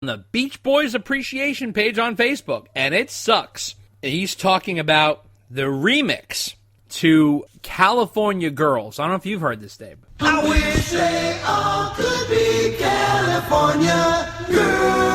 the Beach Boys Appreciation page on Facebook, and it sucks. He's talking about the remix to California Girls. I don't know if you've heard this, Dave. I wish they all could be California girls.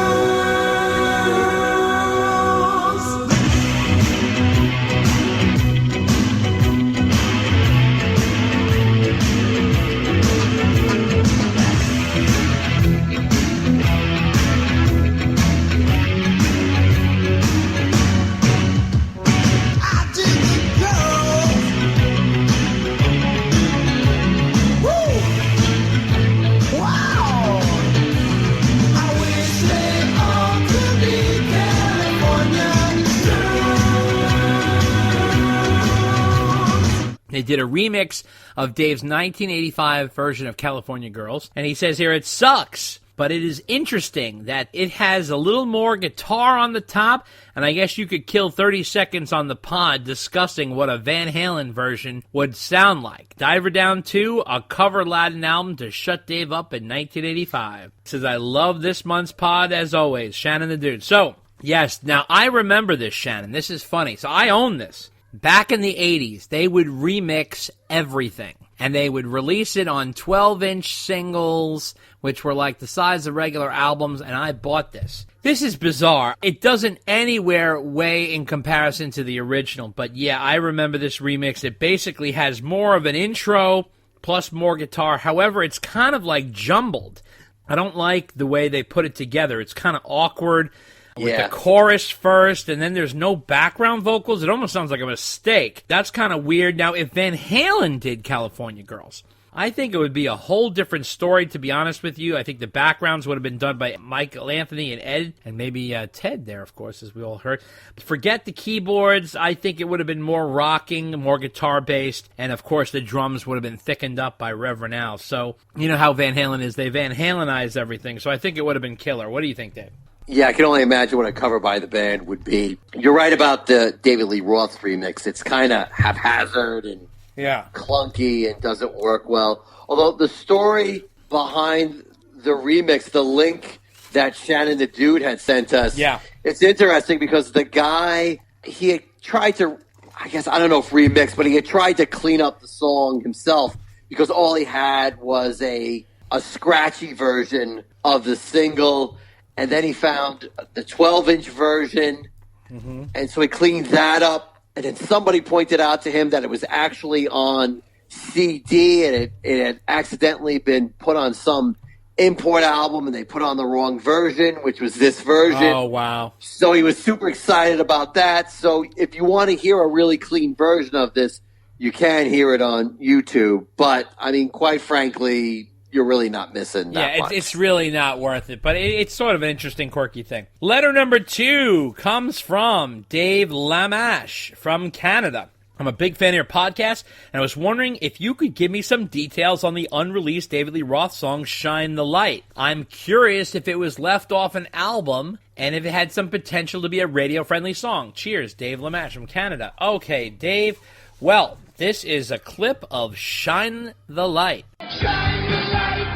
They did a remix of Dave's 1985 version of California Girls, and he says here, it sucks, but it is interesting that it has a little more guitar on the top, and I guess you could kill 30 seconds on the pod discussing what a Van Halen version would sound like. Diver Down 2, a cover Latin album to shut Dave up in 1985. He says, I love this month's pod as always. Shannon the Dude. So, yes, now I remember this, Shannon. This is funny. So I own this. Back in the 80s, they would remix everything, and they would release it on 12-inch singles, which were like the size of regular albums, and I bought this. This is bizarre. It doesn't anywhere weigh in comparison to the original, but yeah, I remember this remix. It basically has more of an intro plus more guitar. However, it's kind of like jumbled. I don't like the way they put it together. It's kind of awkward. With the chorus first, and then there's no background vocals. It almost sounds like a mistake. That's kind of weird. Now, if Van Halen did California Girls, I think it would be a whole different story, to be honest with you. I think the backgrounds would have been done by Michael Anthony and Ed, and maybe Ted there, of course, as we all heard. But forget the keyboards. I think it would have been more rocking, more guitar-based, and, of course, the drums would have been thickened up by Reverend Al. So, you know how Van Halen is. They Van Halenize everything, so I think it would have been killer. What do you think, Dave? Yeah, I can only imagine what a cover by the band would be. You're right about the David Lee Roth remix. It's kind of haphazard and clunky and doesn't work well. Although the story behind the remix, the link that Shannon the Dude had sent us, it's interesting because the guy, he had tried to, I guess, I don't know if remix, but he had tried to clean up the song himself because all he had was a scratchy version of the single. And then he found the 12-inch version, and so he cleaned that up. And then somebody pointed out to him that it was actually on CD, and it had accidentally been put on some import album, and they put on the wrong version, which was this version. Oh, wow. So he was super excited about that. So if you want to hear a really clean version of this, you can hear it on YouTube. But, I mean, quite frankly, you're really not missing that much. It's really not worth it, but it's sort of an interesting, quirky thing. Letter number 2 comes from Dave Lamash from Canada. I'm a big fan of your podcast, and I was wondering if you could give me some details on the unreleased David Lee Roth song, Shine the Light. I'm curious if it was left off an album, and if it had some potential to be a radio-friendly song. Cheers, Dave Lamash from Canada. Okay, Dave, well, this is a clip of Shine the Light. Shine the light,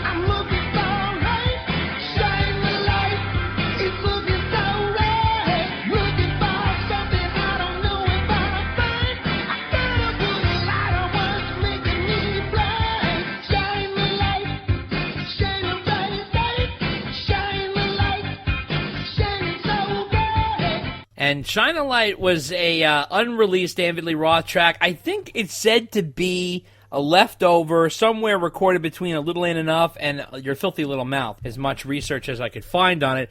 I'm looking so right. Shine the light, it's looking so right. Looking for something I don't know if I'll find. I gotta put a light on what's making me blind. Shine the light, shine a bright light. Shine the light, shining so bright. And Shine a Light was a unreleased David Lee Roth track. I think it's said to be a leftover, somewhere recorded between A Little Ain't Enough and Your Filthy Little Mouth, as much research as I could find on it.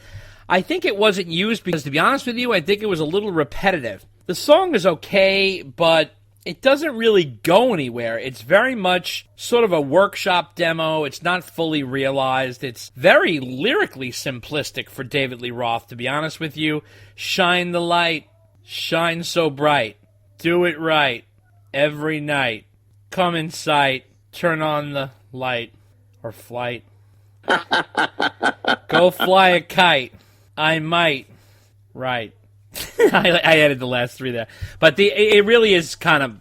I think it wasn't used because, to be honest with you, I think it was a little repetitive. The song is okay, but it doesn't really go anywhere. It's very much sort of a workshop demo. It's not fully realized. It's very lyrically simplistic for David Lee Roth, to be honest with you. Shine the light, shine so bright, do it right, every night. Come in sight, turn on the light, or flight. Go fly a kite, I might. Right. I added the last 3 there. But it really is kind of,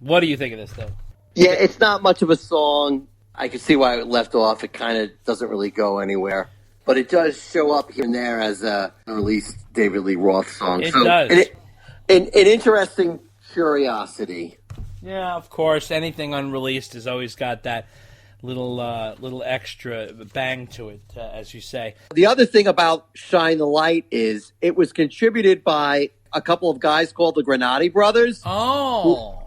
what do you think of this, though? Yeah, it's not much of a song. I can see why it left off. It kind of doesn't really go anywhere. but it does show up here and there as a unreleased David Lee Roth song. It does. An interesting curiosity. Yeah, of course. Anything unreleased has always got that little extra bang to it, as you say. The other thing about Shine the Light is it was contributed by a couple of guys called the Granati Brothers. Oh.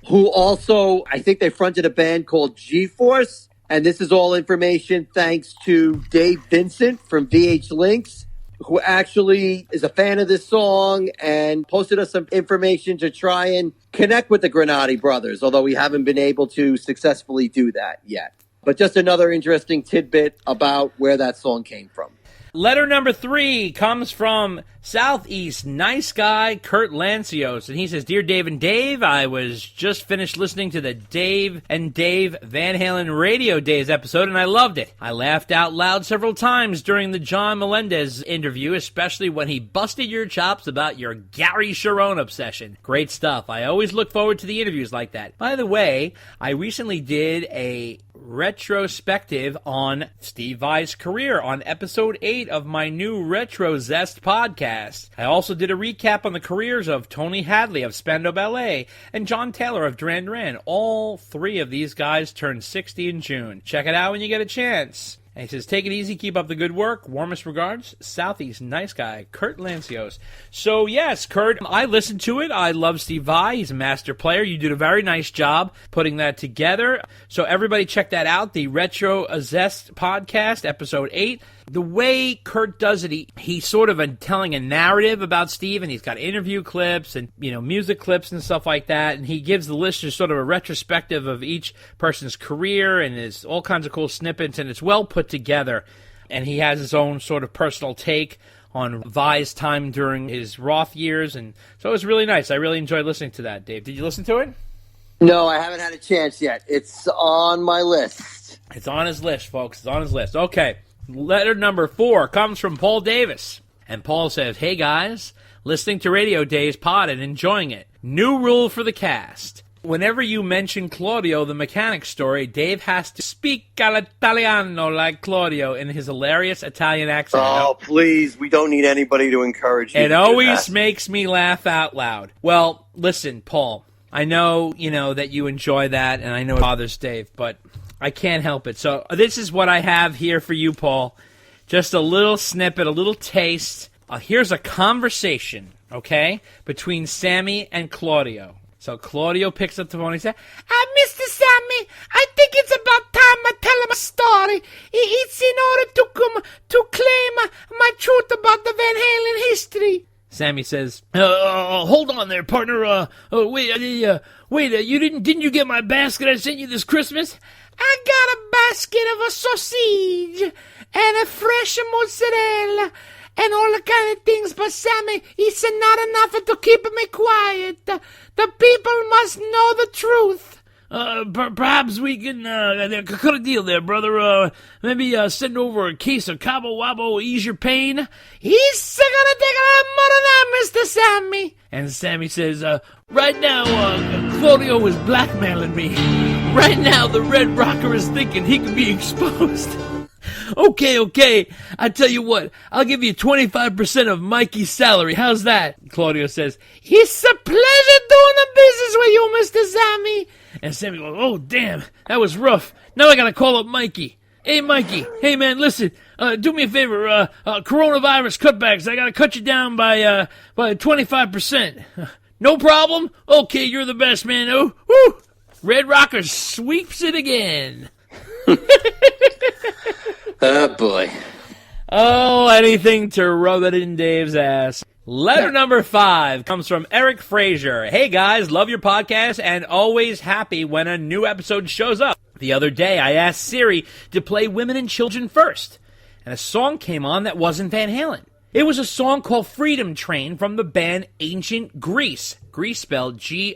Who also, I think they fronted a band called G-Force. And this is all information thanks to Dave Vincent from VH Links, who actually is a fan of this song and posted us some information to try and connect with the Granati Brothers, although we haven't been able to successfully do that yet. But just another interesting tidbit about where that song came from. Letter number 3 comes from Southeast nice guy Kurt Lancios, and he says, Dear Dave and Dave, I was just finished listening to the Dave and Dave Van Halen Radio Days episode, and I loved it. I laughed out loud several times during the John Melendez interview, especially when he busted your chops about your Gary Sharon obsession. Great stuff. I always look forward to the interviews like that. By the way, I recently did a retrospective on Steve Vai's career on episode 8 of my new Retro Zest podcast. I also did a recap on the careers of Tony Hadley of Spandau Ballet and John Taylor of Duran Duran. All 3 of these guys turned 60 in June. Check it out when you get a chance. And he says, take it easy, keep up the good work. Warmest regards, Southeast nice guy, Kurt Lancios. So, yes, Kurt, I listened to it. I love Steve Vai. He's a master player. You did a very nice job putting that together. So, everybody check that out, the Retro Zest podcast, episode 8. The way Kurt does it, he's sort of telling a narrative about Steve, and he's got interview clips and, music clips and stuff like that, and he gives the listeners sort of a retrospective of each person's career, and there's all kinds of cool snippets, and it's well put together, and he has his own sort of personal take on Vai's time during his Roth years, and so it was really nice. I really enjoyed listening to that, Dave. Did you listen to it? No, I haven't had a chance yet. It's on my list. It's on his list, folks. It's on his list. Okay. Letter number 4 comes from Paul Davis. And Paul says, Hey guys, listening to Radio Days pod and enjoying it. New rule for the cast. Whenever you mention Claudio the mechanic story, Dave has to speak all'italiano like Claudio in his hilarious Italian accent. Oh, please, we don't need anybody to encourage you. It always makes me laugh out loud. Well, listen, Paul, I know, that you enjoy that, and I know it bothers Dave, but I can't help it. So this is what I have here for you, Paul. Just a little snippet, a little taste. Here's a conversation, okay, between Sammy and Claudio. So Claudio picks up the phone and he says, Mr. Sammy, I think it's about time I tell him a story. It's in order to claim my truth about the Van Halen history. Sammy says, hold on there, partner. Wait, didn't you get my basket I sent you this Christmas? I got a basket of a sausage and a fresh mozzarella and all the kind of things, but Sammy, it's not enough to keep me quiet. The people must know the truth. Perhaps we can cut a deal there, brother. Maybe send over a case of Cabo Wabo, ease your pain. He's gonna take a lot more than that, Mr. Sammy. And Sammy says, right now, Claudio is blackmailing me. Right now, the Red Rocker is thinking he could be exposed. Okay. I tell you what, I'll give you 25% of Mikey's salary. How's that? Claudio says, it's a pleasure doing the business with you, Mr. Sammy. And Sammy goes, oh, damn, that was rough. Now I gotta call up Mikey. Hey, Mikey. Hey, man, listen. Do me a favor. Coronavirus cutbacks. I gotta cut you down by 25%. No problem? Okay, you're the best, man. Oh, woo! Red Rocker sweeps it again. Oh, boy. Oh, anything to rub it in Dave's ass. Letter number 5 comes from Eric Frazier. Hey, guys, love your podcast and always happy when a new episode shows up. The other day, I asked Siri to play Women and Children First, and a song came on that wasn't Van Halen. It was a song called Freedom Train from the band Ancient Grease. Grease spelled Grease,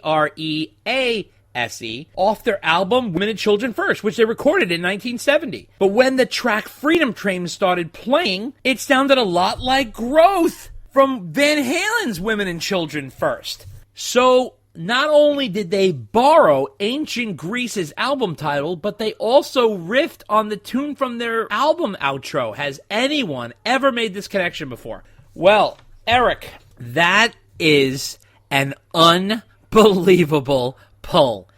off their album Women and Children First, which they recorded in 1970. But when the track Freedom Train started playing, it sounded a lot like Growth from Van Halen's Women and Children First. So not only did they borrow ancient Greece's album title, but they also riffed on the tune from their album outro. Has anyone ever made this connection before? Well, Eric, that is an unbelievable pull.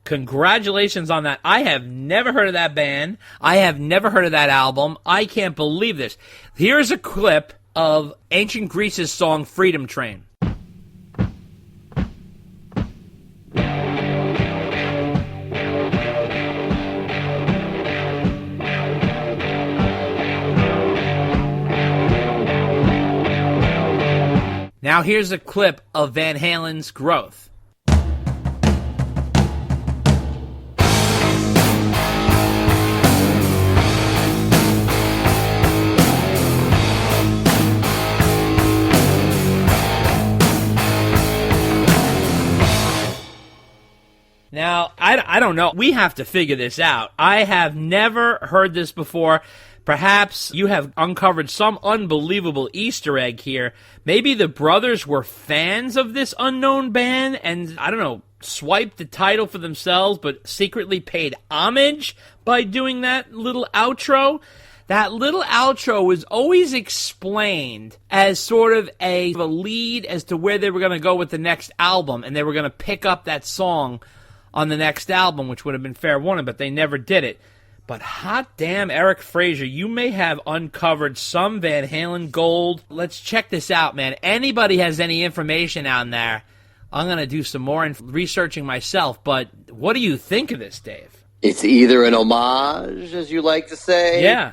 Congratulations on that. I have never heard of that band. I have never heard of that album. I can't believe this. Here's a clip of ancient Greece's song Freedom Train. Now here's a clip of Van Halen's Growth. Now, I don't know. We have to figure this out. I have never heard this before. Perhaps you have uncovered some unbelievable Easter egg here. Maybe the brothers were fans of this unknown band and, I don't know, swiped the title for themselves but secretly paid homage by doing that little outro. That little outro was always explained as sort of a lead as to where they were going to go with the next album, and they were going to pick up that song on the next album, which would have been fair warning, but they never did it. But hot damn, Eric Fraser, you may have uncovered some Van Halen gold. Let's check this out, man. Anybody has any information on there, I'm going to do some more researching myself. But what do you think of this, Dave? It's either an homage, as you like to say. Yeah.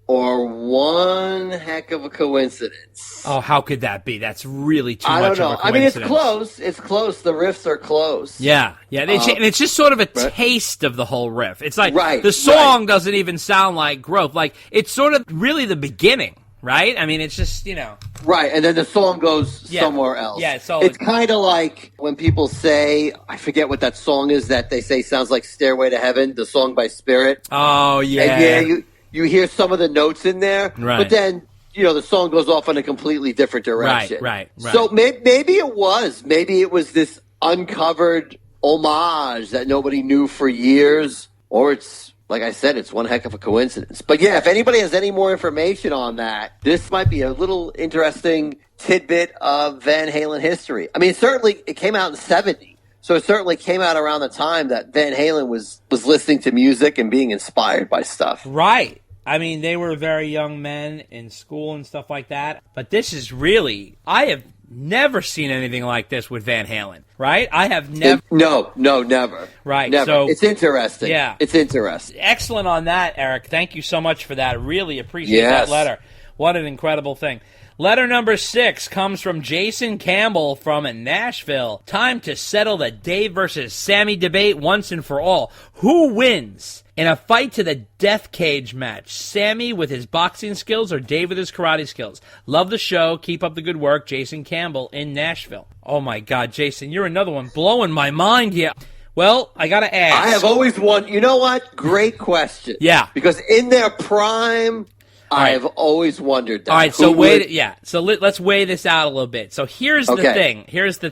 Or one heck of a coincidence. Oh, how could that be? That's really too I much don't know. of a I mean, it's coincidence. close. It's close. The riffs are close. Yeah. And it's just sort of a taste of the whole riff. It's like the song doesn't even sound like Growth. Like, it's sort of really the beginning, right? I mean, it's just, Right, and then the song goes somewhere else. Yeah, so it's kind of like when people say, I forget what that song is that they say sounds like Stairway to Heaven, the song by Spirit. Oh, yeah. And you hear some of the notes in there, but then, the song goes off in a completely different direction. Right. So maybe it was. Maybe it was this uncovered homage that nobody knew for years, or it's, like I said, it's one heck of a coincidence. But yeah, if anybody has any more information on that, this might be a little interesting tidbit of Van Halen history. I mean, it came out in 70. So it certainly came out around the time that Van Halen was listening to music and being inspired by stuff. Right. I mean, they were very young men in school and stuff like that. But this is really, I have never seen anything like this with Van Halen, right? I have never. No, never. Right. Never. So it's interesting. Yeah. It's interesting. Excellent on that, Eric. Thank you so much for that. Really appreciate that letter. What an incredible thing. Letter number 6 comes from Jason Campbell from Nashville. Time to settle the Dave versus Sammy debate once and for all. Who wins in a fight to the death cage match? Sammy with his boxing skills or Dave with his karate skills? Love the show. Keep up the good work. Jason Campbell in Nashville. Oh, my God, Jason, you're another one blowing my mind here. Well, I got to ask. I have always wondered. You know what? Great question. Yeah. Because in their prime, I have always wondered that. All right, so let's weigh this out a little bit. So here's the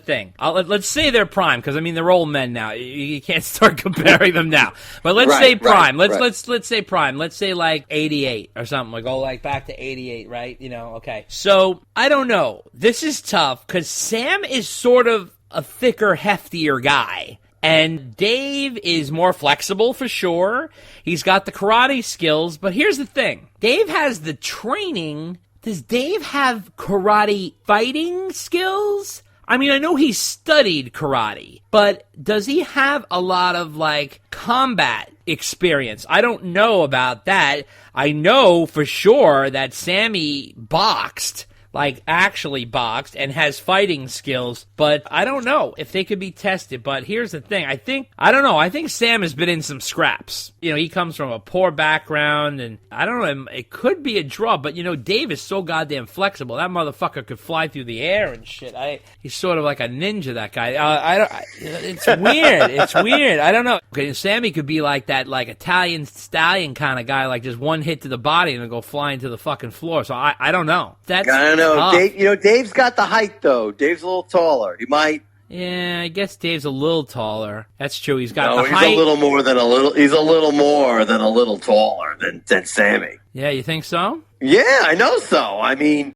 thing. Let's say they're prime, because I mean they're old men now. You can't start comparing them now. But let's say prime. Let's say prime. Let's say like 88 or something. We go like back to 88, right? Okay. So I don't know. This is tough because Sam is sort of a thicker, heftier guy. And Dave is more flexible for sure. He's got the karate skills, but here's the thing. Dave has the training. Does Dave have karate fighting skills? I mean, I know he studied karate, but does he have a lot of, combat experience? I don't know about that. I know for sure that Sammy boxed. Actually boxed and has fighting skills, but I don't know if they could be tested. But here's the thing. I think Sam has been in some scraps. He comes from a poor background, and I don't know, it could be a draw, but Dave is so goddamn flexible. That motherfucker could fly through the air and shit. He's sort of like a ninja, that guy. It's weird. It's weird. I don't know. Okay, Sammy could be like that, Italian stallion kind of guy, just one hit to the body and then go flying to the fucking floor. So I don't know. I don't know. Dave, Dave's got the height, though. Dave's a little taller. He might Yeah, I guess Dave's a little taller. That's true. He's got No, the he's height. a little more than a little. He's a little more than a little taller than Sammy. Yeah, you think so? Yeah, I know so. I mean,